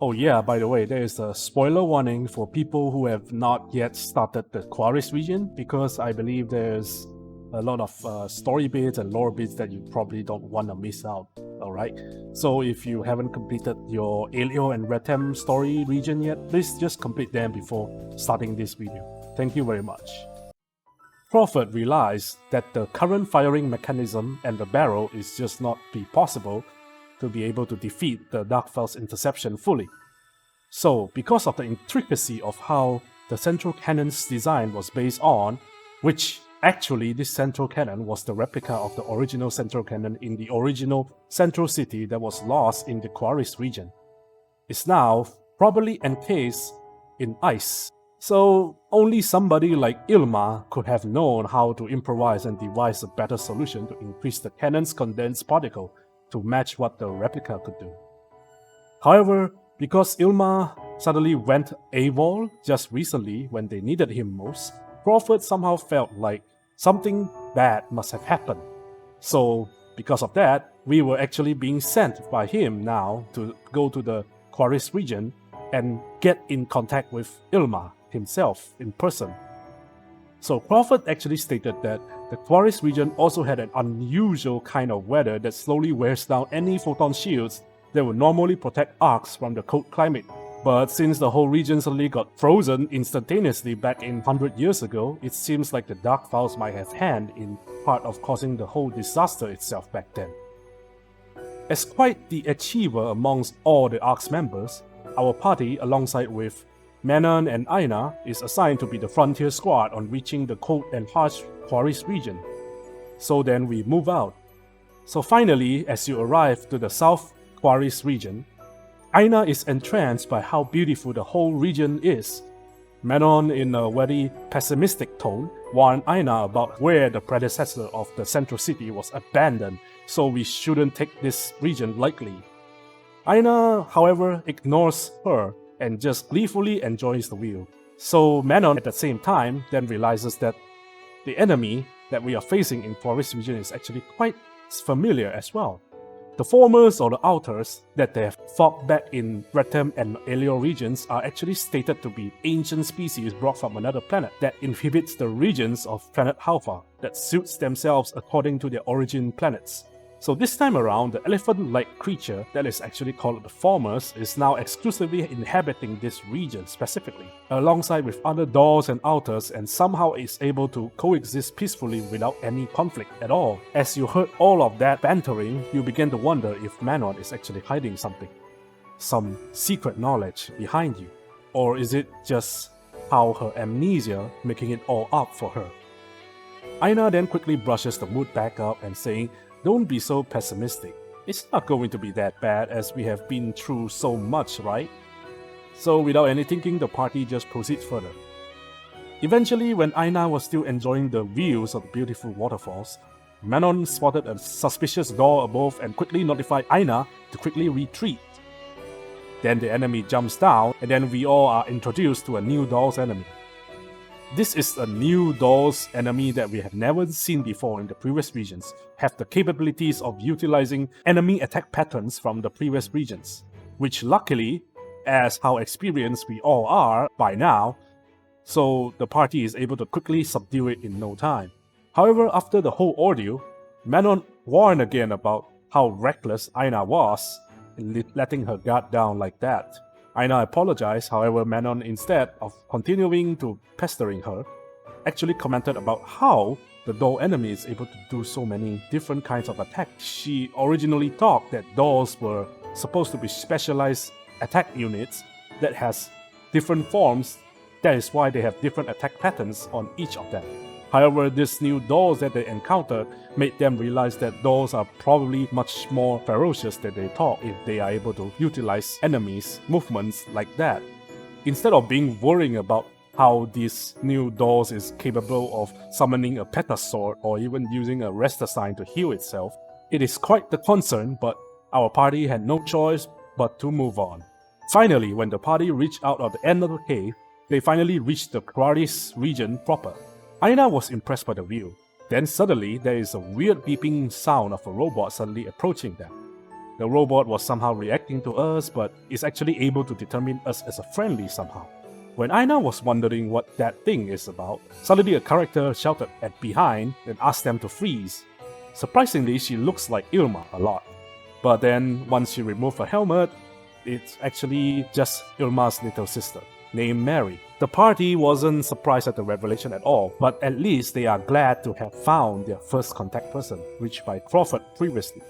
Oh yeah, by the way, there is a spoiler warning for people who have not yet started the Kvaris region, because I believe there's a lot of story bits and lore bits that you probably don't want to miss out. Alright, so if you haven't completed your Elio and Retem story region yet, please just complete them before starting this video. Thank you very much. Crawford realized that the current firing mechanism and the barrel is just not be possible to be able to defeat the Darkfel's interception fully. So, because of the intricacy of how the central cannon's design was based on, which actually this central cannon was the replica of the original central cannon in the original central city that was lost in the Kvaris region, is now probably encased in ice. So only somebody like Ilma could have known how to improvise and devise a better solution to increase the cannon's condensed particle to match what the replica could do. However, because Ilma suddenly went AWOL just recently when they needed him most, Crawford somehow felt like something bad must have happened. So because of that, we were actually being sent by him now to go to the Kvaris region and get in contact with Ilma himself in person. So Crawford actually stated that the Kvaris region also had an unusual kind of weather that slowly wears down any photon shields that would normally protect arcs from the cold climate. But since the whole region suddenly got frozen instantaneously back in 100 years ago, it seems like the Darkfel's might have hand in part of causing the whole disaster itself back then. As quite the achiever amongst all the ARC's members, our party, alongside with Manon and Aina, is assigned to be the frontier squad on reaching the cold and harsh Kvaris region. So then we move out. So finally, as you arrive to the South Kvaris region, Aina is entranced by how beautiful the whole region is. Manon, in a very pessimistic tone, warned Aina about where the predecessor of the central city was abandoned, so we shouldn't take this region lightly. Aina, however, ignores her and just gleefully enjoys the view. So Manon at the same time then realizes that the enemy that we are facing in Kvaris region is actually quite familiar as well. The formers or the outers that they have fought back in Retem and Elio regions are actually stated to be ancient species brought from another planet that inhabits the regions of planet Alpha that suits themselves according to their origin planets. So this time around, the elephant-like creature that is actually called the Formers is now exclusively inhabiting this region specifically, alongside with other doors and outers, and somehow is able to coexist peacefully without any conflict at all. As you heard all of that bantering, you begin to wonder if Manon is actually hiding something. Some secret knowledge behind you. Or is it just how her amnesia making it all up for her? Aina then quickly brushes the mood back up and saying, "Don't be so pessimistic. It's not going to be that bad as we have been through so much, right?" So without any thinking, the party just proceeds further. Eventually, when Aina was still enjoying the views of the beautiful waterfalls, Manon spotted a suspicious door above and quickly notified Aina to quickly retreat. Then the enemy jumps down, and then we all are introduced to a new doll's enemy. This is a new doll's enemy that we have never seen before in the previous regions, have the capabilities of utilizing enemy attack patterns from the previous regions, which luckily, as how experienced we all are by now, so the party is able to quickly subdue it in no time. However, after the whole ordeal, Manon warned again about how reckless Aina was in letting her guard down like that. Aina apologized, however Manon, instead of continuing to pestering her, actually commented about how the doll enemy is able to do so many different kinds of attacks. She originally thought that dolls were supposed to be specialized attack units that has different forms, that is why they have different attack patterns on each of them. However, these new dolls that they encountered made them realize that dolls are probably much more ferocious than they thought if they are able to utilize enemies' movements like that. Instead of being worrying about how these new dolls is capable of summoning a petasaur or even using a rester sign to heal itself, it is quite the concern, but our party had no choice but to move on. Finally, when the party reached out of the end of the cave, they finally reached the Kvaris region proper. Aina was impressed by the view. Then suddenly there is a weird beeping sound of a robot suddenly approaching them. The robot was somehow reacting to us, but is actually able to determine us as a friendly somehow. When Aina was wondering what that thing is about, suddenly a character shouted at behind and asked them to freeze. Surprisingly, she looks like Irma a lot. But then, once she removed her helmet, it's actually just Irma's little sister, named Mary. The party wasn't surprised at the revelation at all, but at least they are glad to have found their first contact person, reached by Pfft previously.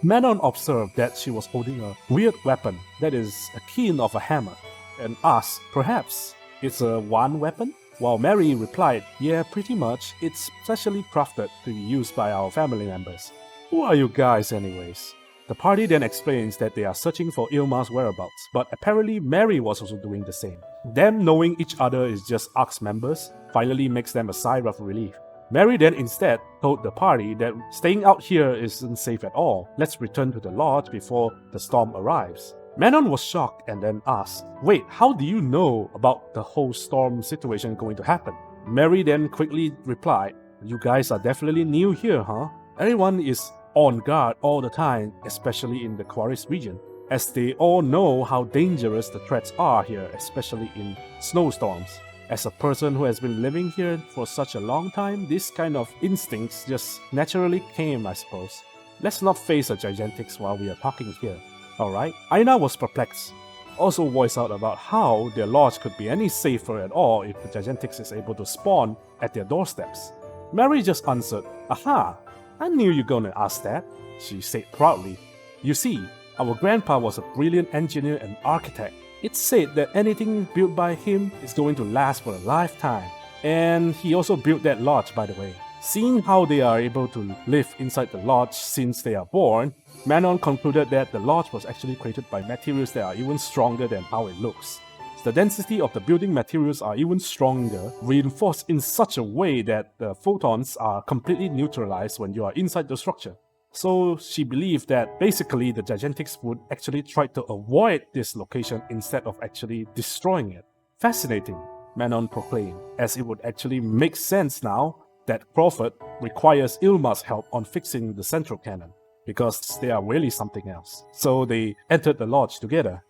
Manon observed that she was holding a weird weapon that is akin of a hammer, and asked, perhaps it's a wand weapon? While Mary replied, yeah, pretty much, it's specially crafted to be used by our family members. Who are you guys anyways? The party then explains that they are searching for Irma's whereabouts, but apparently Mary was also doing the same. Them knowing each other is just ARX members finally makes them a sigh of relief. Mary then instead told the party that staying out here isn't safe at all. Let's return to the lodge before the storm arrives. Manon was shocked and then asked, wait, how do you know about the whole storm situation going to happen? Mary then quickly replied, you guys are definitely new here, huh? Everyone is on guard all the time, especially in the Kvaris region, as they all know how dangerous the threats are here, especially in snowstorms. As a person who has been living here for such a long time, this kind of instincts just naturally came, I suppose. Let's not face the Gigantics while we are talking here. Alright, Aina was perplexed, also voiced out about how their lodge could be any safer at all if the Gigantics is able to spawn at their doorsteps. Mary just answered, aha, I knew you were gonna ask that, she said proudly. You see, our grandpa was a brilliant engineer and architect. It's said that anything built by him is going to last for a lifetime. And he also built that lodge, by the way. Seeing how they are able to live inside the lodge since they are born, Manon concluded that the lodge was actually created by materials that are even stronger than how it looks. The density of the building materials are even stronger, reinforced in such a way that the photons are completely neutralized when you are inside the structure. So she believed that basically the Gigantics would actually try to avoid this location instead of actually destroying it. Fascinating, Manon proclaimed, as it would actually make sense now that Pfft requires Irma's help on fixing the central cannon, because they are really something else. So they entered the lodge together.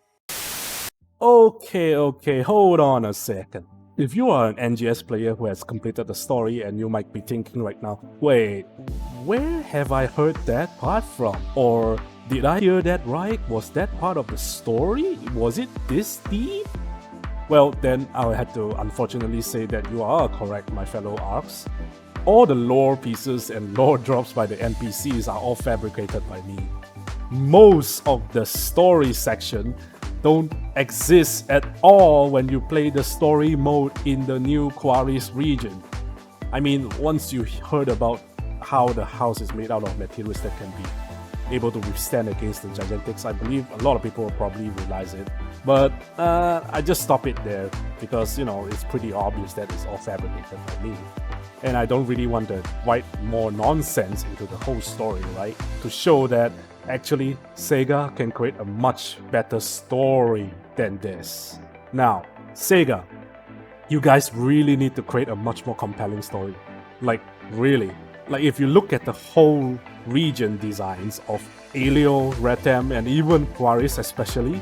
Okay, hold on a second. If you are an NGS player who has completed the story and you might be thinking right now, wait, where have I heard that part from? Or did I hear that right? Was that part of the story? Was it this deep? Well, then I'll have to unfortunately say that you are correct, my fellow ARX. All the lore pieces and lore drops by the NPCs are all fabricated by me. Most of the story section don't exist at all when you play the story mode in the new Kvaris region. I mean, once you heard about how the house is made out of materials that can be able to withstand against the Gigantics, I believe a lot of people will probably realize it. But I just stop it there because, you know, it's pretty obvious that it's all fabricated by me. And I don't really want to write more nonsense into the whole story, right? To show that actually SEGA can create a much better story than this. Now, SEGA, you guys really need to create a much more compelling story. Like, really. Like, if you look at the whole region designs of Elio, Retem, and even Kvaris especially,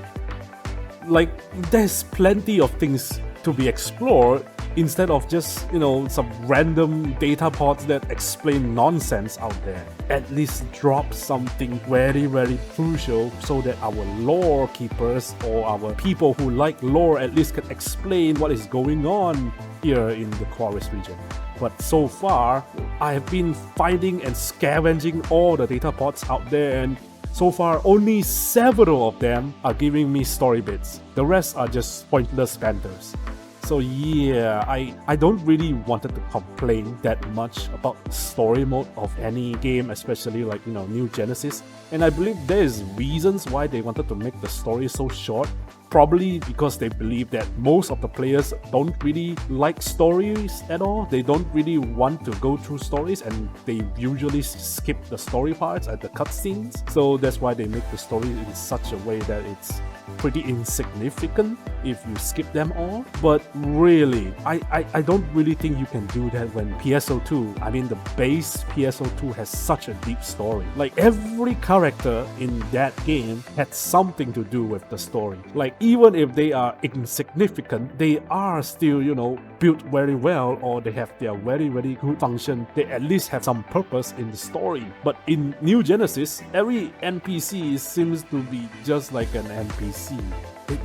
like, there's plenty of things to be explored instead of just, you know, some random data pods that explain nonsense out there. At least drop something very, very crucial so that our lore keepers or our people who like lore at least can explain what is going on here in the Kvaris region. But so far, I have been finding and scavenging all the data pods out there, and so far only several of them are giving me story bits. The rest are just pointless banters. So yeah, I don't really wanted to complain that much about story mode of any game, especially like, you know, New Genesis. And I believe there is reasons why they wanted to make the story so short. Probably because they believe that most of the players don't really like stories at all. They don't really want to go through stories, and they usually skip the story parts at the cutscenes. So that's why they make the story in such a way that it's pretty insignificant. if you skip them all. But really, I don't really think you can do that when PSO2, I mean the base PSO2 has such a deep story. Like every character in that game had something to do with the story. Like even if they are insignificant, they are still, you know, built very well, or they have their very good function. They at least have some purpose in the story. But in New Genesis, every NPC seems to be just like an NPC.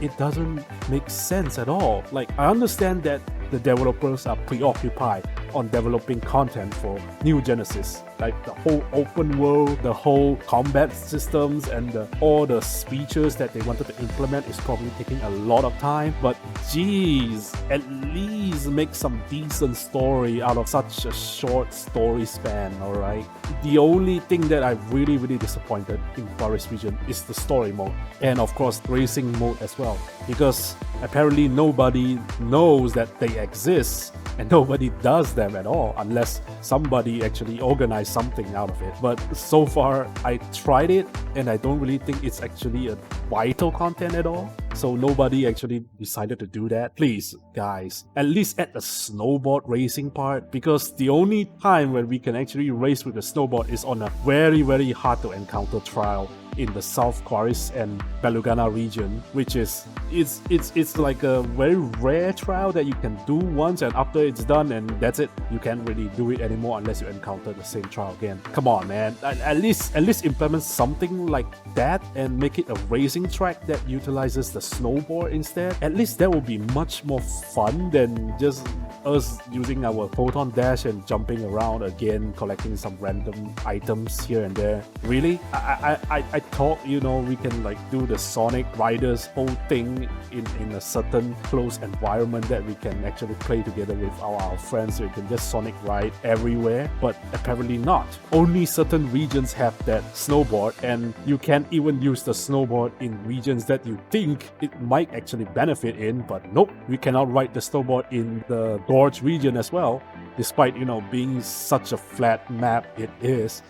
It doesn't make sense at all. Like, I understand that the developers are preoccupied on developing content for New Genesis, like the whole open world, the whole combat systems, and all the features that they wanted to implement is probably taking a lot of time. But geez, at least make some decent story out of such a short story span, alright? The only thing that I'm really disappointed in Kvaris region is the story mode, and of course racing mode as well, because apparently nobody knows that they exist and nobody does them at all unless somebody actually organized something out of it. But so far I tried it and I don't really think it's actually a vital content at all, so nobody actually decided to do that. Please guys, at least add a snowboard racing part, because the only time when we can actually race with the snowboard is on a very hard to encounter trial in the South Kvaris and Belugana region, which is it's like a very rare trial that you can do once, and after it's done and that's it. You can't really do it anymore unless you encounter the same trial again. Come on man, at least implement something like that and make it a racing track that utilizes the snowboard instead. At least that will be much more fun than just us using our photon dash and jumping around again, collecting some random items here and there. Really? I thought, you know, we can like do the Sonic Riders whole thing in a certain closed environment that we can actually play together with our friends, so you can just Sonic ride everywhere, but apparently not. Only certain regions have that snowboard, and you can't even use the snowboard in regions that you think it might actually benefit in, but nope, we cannot ride the snowboard in the Gorge region as well, despite, you know, being such a flat map it is.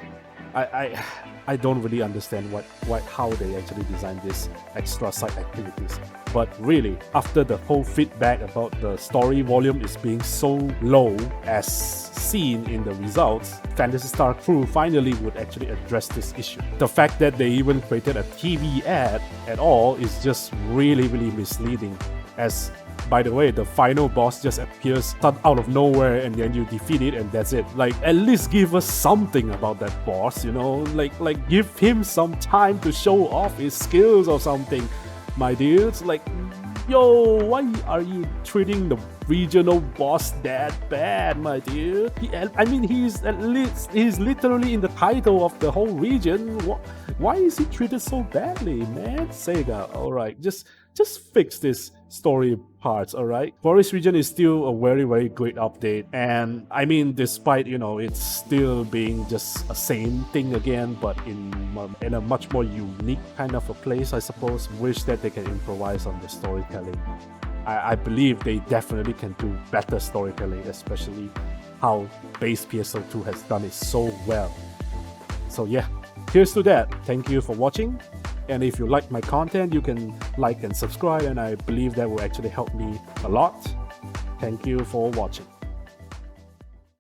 I don't really understand how they actually designed this extra side activities. But really, after the whole feedback about the story volume is being so low as seen in the results, Phantasy Star Crew finally would actually address this issue. The fact that they even created a TV ad at all is just really misleading, as by the way, the final boss just appears out of nowhere and then you defeat it and that's it. Like, at least give us something about that boss, you know? Like give him some time to show off his skills or something, my dudes. Like, yo, why are you treating the regional boss that bad, my dude? I mean, he's literally in the title of the whole region. Why is he treated so badly, man? SEGA, alright, just fix this story parts, alright? Kvaris region is still a very great update, and I mean, despite, you know, it's still being just a same thing again, but in a much more unique kind of a place, I suppose. Wish that they can improvise on the storytelling. I believe they definitely can do better storytelling, especially how base PSO2 has done it so well. So yeah, here's to that. Thank you for watching. And if you like my content, you can like and subscribe, and I believe that will actually help me a lot. Thank you for watching.